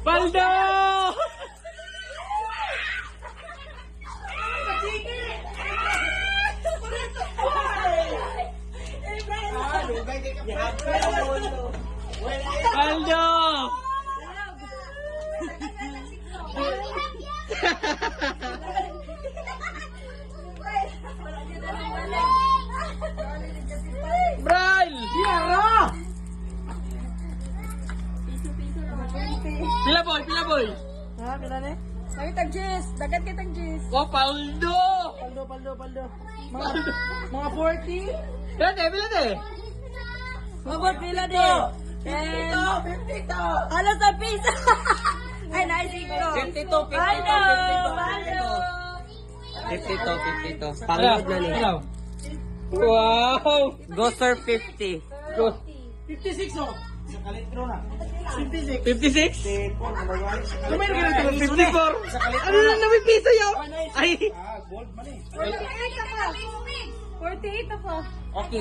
Paldo! Paldo! Braille! Yara! Pila boy! Ha, pila ni? Lagi tag Jis, dagat kay tag Jis. Oh, paldo! Paldo. Mga 40. Pila de! Mabot pila di. 50 to. Alas sa piso. Ay, naisig ko. 52. Ay, no. Balo. 52. Pangod na niya. Wow! Go sir 50. Go. 56 oh. 56? Lumay ka na 54? Ano lang na may piso yun? Ay! 48 ako. 48 ako. Okay.